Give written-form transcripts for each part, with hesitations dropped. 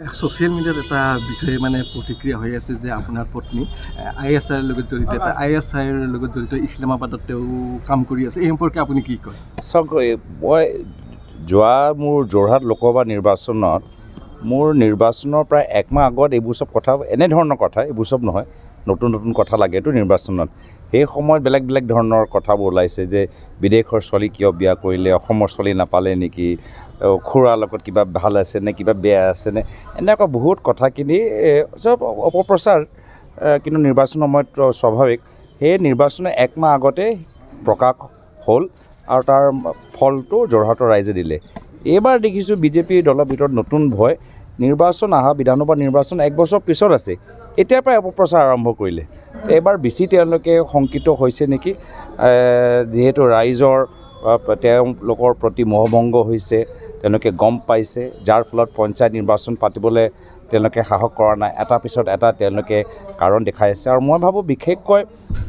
Social মিডিয়াত এটা বিষয়ে মানে প্ৰতিক্ৰিয়া হৈ আছে যে আপোনাৰ পত্নী ISIৰ লগত জড়িত, এটা ISIৰ লগত জড়িত ইছলামাবাদত তেওঁ কাম কৰি আছে। এই সম্পৰ্কে আপুনি কি কয়? চাওক, মই মোৰ যোৰহাট লোকসভা নিৰ্বাচনত মোৰ নিৰ্বাচনৰ প্ৰায় একমাহ আগত এইবোৰ চব কথা, এনেধৰণৰ কথা, এইবোৰ চব নহয়, নতুন নতুন কথা লাগেতো নিৰ্বাচনত। সেই সময়ত বেলেগ বেলেগ ধৰণৰ কথাবোৰ ওলাইছে যে বিদেশৰ ছোৱালী কিয় বিয়া কৰিলে, অসমৰ ছোৱালী নাপালে নেকি, খুৰাৰ লগত কিবা ভাল আছে নে কিবা বেয়া আছেনে, এনেকুৱা বহুত কথাখিনি চব অপপ্ৰচাৰ। কিন্তু নিৰ্বাচন সময়ত স্বাভাৱিক, সেই নিৰ্বাচনৰ একমাহ আগতে প্ৰকাশ হ'ল আৰু তাৰ ফলটো যোৰহাটৰ ৰাইজে দিলে। এইবাৰ দেখিছোঁ বিজেপি দলৰ ভিতৰত নতুন ভয়, নিৰ্বাচন অহা বিধানসভা নিৰ্বাচন 1 বছৰ পিছত আছে, এতিয়াৰ পৰাই অপপ্ৰচাৰ আৰম্ভ কৰিলে। এইবাৰ বেছি তেওঁলোকে শংকিত হৈছে নেকি, যিহেতু ৰাইজৰ তেওঁলোকৰ প্ৰতি মোহভংগ হৈছে, তেওঁলোকে গম পাইছে, যাৰ ফলত পঞ্চায়ত নিৰ্বাচন পাতিবলৈ তেওঁলোকে সাহস কৰা নাই, এটাৰ পিছত এটা তেওঁলোকে কাৰণ দেখাই আছে। আৰু মই ভাবোঁ বিশেষকৈ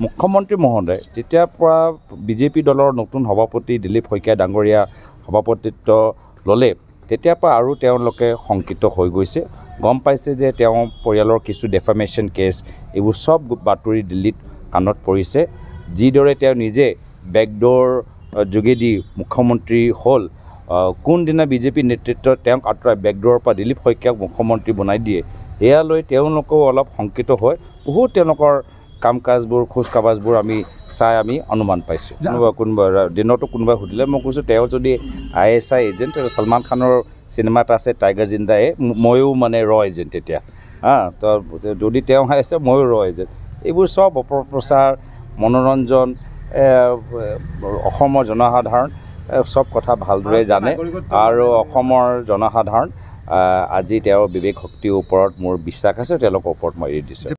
মুখ্যমন্ত্ৰী মহোদয় যেতিয়াৰ পৰা বিজেপি দলৰ নতুন সভাপতি দিলীপ শইকীয়া ডাঙৰীয়া সভাপতিত্ব ল'লে, তেতিয়াৰ পৰা আৰু তেওঁলোকে শংকিত হৈ গৈছে, গম পাইছে যে তেওঁ পৰিয়ালৰ কিছু ডেফামেশ্যন কেছ, এইবোৰ চব বাতৰি দিল্লীত কাণত পৰিছে। যিদৰে তেওঁ নিজে বেকডোৰ যোগেদি মুখ্যমন্ত্ৰী হ'ল, কোনদিনা বিজেপি নেতৃত্বত তেওঁক আঁতৰাই বেকডোৰৰ পৰা দিলীপ শইকীয়াক মুখ্যমন্ত্ৰী বনাই দিয়ে, সেয়া লৈ তেওঁলোকেও অলপ শংকিত হৈ বহুত তেওঁলোকৰ কাম কাজবোৰ, খোজ কাবাজবোৰ আমি অনুমান পাইছোঁ। কোনোবা দিনতো কোনোবাই সুধিলে, মই কৈছোঁ তেওঁ যদি ISI এজেণ্ট, সলমান খানৰ চিনেমা এটা আছে টাইগাৰ জিন্দায়ে, ময়ো মানে এজেণ্ট তেতিয়া, তো যদি তেওঁ আছে ময়ো এজেণ্ট। এইবোৰ চব অপপ্ৰচাৰ, মনোৰঞ্জন। অসমৰ জনসাধাৰণ চব কথা ভালদৰে জানে আৰু অসমৰ জনসাধাৰণ আজি তেওঁৰ বিবেক শক্তিৰ ওপৰত মোৰ বিশ্বাস আছে, তেওঁলোকৰ ওপৰত মই এৰি দিছোঁ।